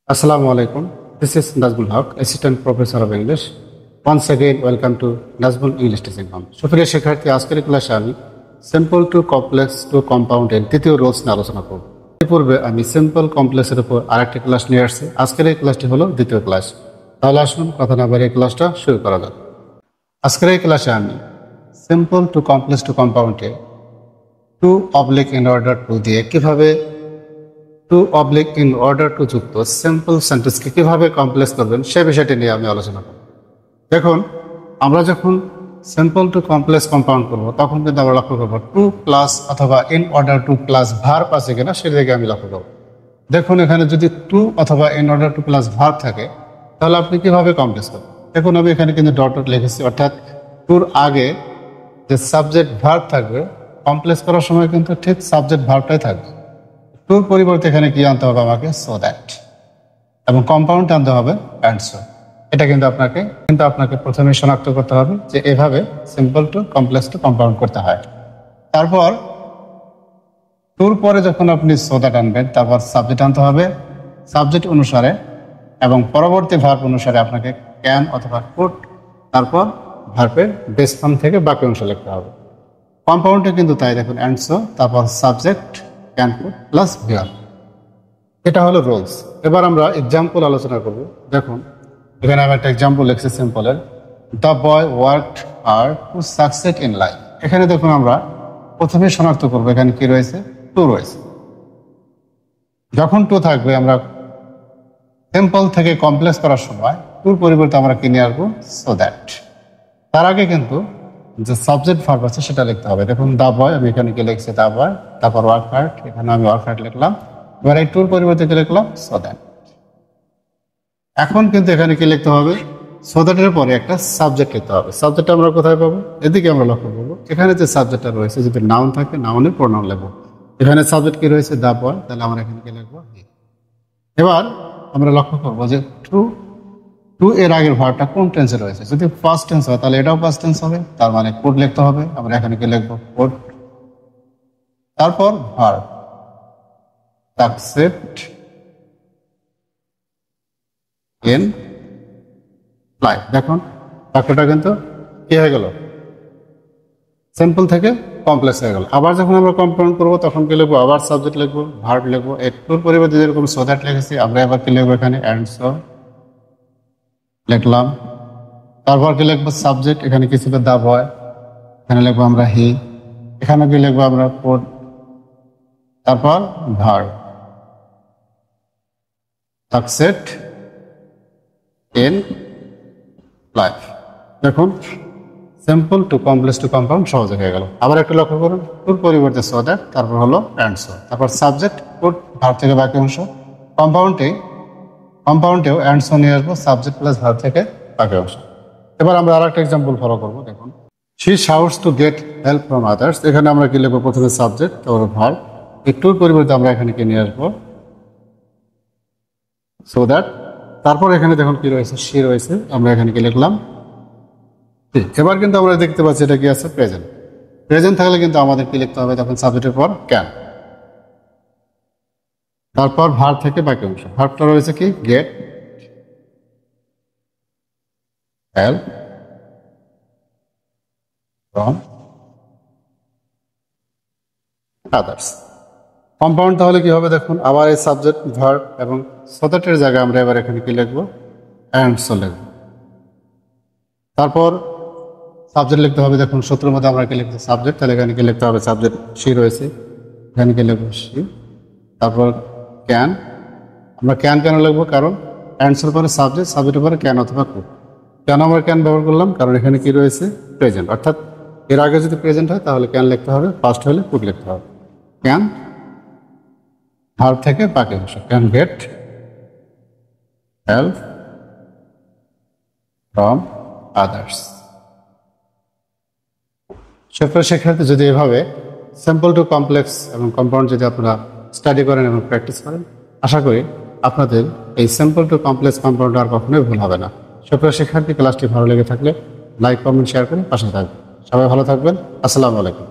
Assalamu alaikum. This is Nazmul Haq, Assistant Professor of English. Once again, welcome to Nazmul English Teaching Home. সুপ্রিয় শিক্ষার্থী, আজকের ক্লাসে আমি simple to complex two কম্পাউন্ডের দ্বিতীয় rules নিয়ে আলোচনা করব। এর পূর্বে আমি সিম্পল কমপ্লেক্সের উপর আরেকটি ক্লাস নিয়ে আসছি। আজকের এই ক্লাসটি হলো দ্বিতীয় ক্লাস। তাহলে আসুন কথা না বাড়িয়ে ক্লাসটা শুরু করা যাক। আজকের এই ক্লাসে আমি সিম্পল টু কমপ্লেক্স টু কম্পাউন্ডে to oblique in order to দিয়ে কিভাবে to oblique in order to যুক্ত সিম্পল সেন্টেন্সকে কিভাবে কমপ্লেক্স করবেন সে বিষয়টি নিয়ে আমি আলোচনা করব। দেখুন, আমরা যখন সিম্পল টু কমপ্লেক্স কম্পাউন্ড করবো তখন কিন্তু আমরা লক্ষ্য করবো টু প্লাস অথবা in order two plus verb আছে কিনা সেদিকে আমি লক্ষ্য করবো। দেখুন, এখানে যদি টু অথবা in order two plus verb থাকে তাহলে আপনি কিভাবে কমপ্লেক্স করবেন। দেখুন, আমি এখানে কিন্তু ডট ডট লিখেছি, অর্থাৎ টুর আগে যে সাবজেক্ট ভার্ব থাকবে কমপ্লেক্স করার সময় কিন্তু ঠিক সাবজেক্ট ভার্বটাই থাকবে। টুর পরিবর্তে এখানে কি আনতে হবে আমাকে, সো দ্যাট, এবং কম্পাউন্ড আনতে হবে অ্যান্ড সো। এটা কিন্তু আপনাকে প্রথমে শনাক্ত করতে হবে যে এভাবে simple to complex to compound করতে হয়। তারপর টুর পরে যখন আপনি সো দ্যাট আনবেন তারপর সাবজেক্ট আনতে হবে, সাবজেক্ট অনুসারে এবং পরবর্তী ভার্ব অনুসারে আপনাকে ক্যান অথবা কুড, তারপর ভার্বের বেস ফর্ম থেকে বাকি অংশ লিখতে হবে। কম্পাউন্ডে কিন্তু তাই, দেখুন অ্যান্ড সো, তারপর subject can could plus verb. এটা হলো রুলস। এবার আমরা এক্সাম্পল আলোচনা করব। দেখুন, এখানে আমি একটা এক্সাম্পল লিখছি সিম্পলের, the boy worked hard to succeed in life. এখানে দেখুন আমরা প্রথমে শনাক্ত করবো এখানে কি রয়েছে, টু রয়েছে। যখন টু থাকবে আমরা সিম্পল থেকে কমপ্লেক্স করার সময় টুর পরিবর্তে আমরা কি নিয়ে আসবো, সো দ্যাট। তার আগে কিন্তু যে সাবজেক্ট ভার্ব আছে সেটা লিখতে হবে। দেখুন, দ্য বয়, আমি এখানে কি লিখছি দ্য বয়, তারপর ওয়ার্ক হার্ড, এখানে আমি ওয়ার্ক হার্ড লিখলাম। এবার এই টুর পরিবর্তে কি লিখলাম, সো দ্যাট। এখন কিন্তু এখানে কি লিখতে হবে, সো দ্যাটের পরে একটা সাবজেক্ট লিখতে হবে। সাবজেক্ট আমরা কোথায় পাবো, এদিকে আমরা লক্ষ্য করবো। এখানে যে সাবজেক্টটা রয়েছে, যদি নাউন থাকে নাউনের প্রোনাউন লিখবো। এখানে সাবজেক্ট কি রয়েছে, দ্য বয়, তাহলে আমরা এখানে কি লিখবো, হি। এবার আমরা লক্ষ্য করবো যে টু এর আগের ভার্বটা কোন টেন্সে রয়েছে। যদি ফার্স্ট টেন্স হয় তাহলে এটাও ফার্স্ট টেন্স হবে, তার মানে কুড লিখতে হবে। আমরা এখানে কি লিখবো, কুড। তারপর ভার্ব অ্যাকসেপ্ট ইন লাইফ। দেখুন বাক্যটা কিন্তু কি হয়ে গেল, সিম্পল থেকে কমপ্লেক্স হয়ে গেল। আবার যখন আমরা কম্পাউন্ড করবো তখন কি লিখবো, আবার সাবজেক্ট লিখবো, ভার্ব লিখবো। একটুর পরিবর্তে যেরকম সো দ্যাট লিখেছি আমরা এবার কি লিখবো, এখানে অ্যান্ড সো লিখলাম। তারপর কি লিখবো, সাবজেক্ট, এখানে কি ছিল, দ্য বয়, এখানে লিখবো আমরা হি। এখানে কি লিখবো আমরা, কুড। তারপর ভার্ব অ্যাকসেপ্ট ইন লাইফ। দেখুন, simple to complex to compound সহজে হয়ে গেল। আবার একটু লক্ষ্য করুন, টুর পরিবর্তে সো দ্যাট, তারপর হলো অ্যান্ড সো, তারপর সাবজেক্ট কুড, ভার্ব থেকে বাকি অংশ। কম্পাউন্ডেও অ্যান্ড সো নিয়ে আসবো, সাবজেক্ট প্লাস ভার্ব থেকে বাকি অংশ। এবার আমরা আর একটা এক্সাম্পল ফলো করবো। দেখুন, she শাউটস to get help from others. এখানে আমরা কি লিখবো, প্রথমে সাবজেক্ট, তারপর ভার্ব। এই টুর পরিবর্তে আমরা এখানে কি নিয়ে আসবো, সো দ্যাট। তারপর এখানে দেখুন কি রয়েছে, শি রয়েছে, আমরা এখানে কি লিখলাম, এবার কিন্তু আমরা দেখতে পাচ্ছি এটা কি আছে, প্রেজেন্ট। প্রেজেন্ট থাকলে কিন্তু আমাদের কি লিখতে হবে, তখন সাবজেক্টের পর ক্যান, তারপর ভার্ব থেকে বাকি অংশ। ভার্বটা রয়েছে কি, get help from others. Compound তাহলে কি হবে, দেখুন আবার এই সাবজেক্ট ভার্ব এবং সো দ্যাটের জায়গায় আমরা এবার এখানে কি লিখবো, অ্যান্ড সো লিখবো। তারপর সাবজেক্ট লিখতে হবে। দেখুন, সূত্রের মধ্যে আমরা কি লিখছি, সাবজেক্ট, তাহলে এখানে কি লিখতে হবে, সাবজেক্ট শি রয়েছে, এখানে কি লিখবো, শি। তারপর ক্যান, আমরা ক্যান কেন লিখবো, কারণ অ্যান্সার পরে সাবজেক্ট, সাবজেক্টের পরে ক্যান অথবা কুড। কেন আমরা ক্যান ব্যবহার করলাম, কারণ এখানে কি রয়েছে, প্রেজেন্ট, অর্থাৎ এর আগে যদি প্রেজেন্ট হয় তাহলে ক্যান লিখতে হবে, ফার্স্ট হলে কুড লিখতে হবে। ক্যান ভার্ব থেকে বাকি অংশ, can get help from others. সুপ্রিয় শিক্ষার্থী, যদি এভাবে সিম্পল টু কমপ্লেক্স এবং কম্পাউন্ড যদি আপনারা স্টাডি করেন এবং প্র্যাকটিস করেন, আশা করি আপনাদের এই সিম্পল টু কমপ্লেক্স কম্পাউন্ড আর কখনোই ভুল হবে না। সুপ্রিয় শিক্ষার্থী, ক্লাসটি ভালো লেগে থাকলে লাইক, কমেন্ট, শেয়ার করে পাশে থাকবেন। সবাই ভালো থাকবেন। আসসালামু আলাইকুম।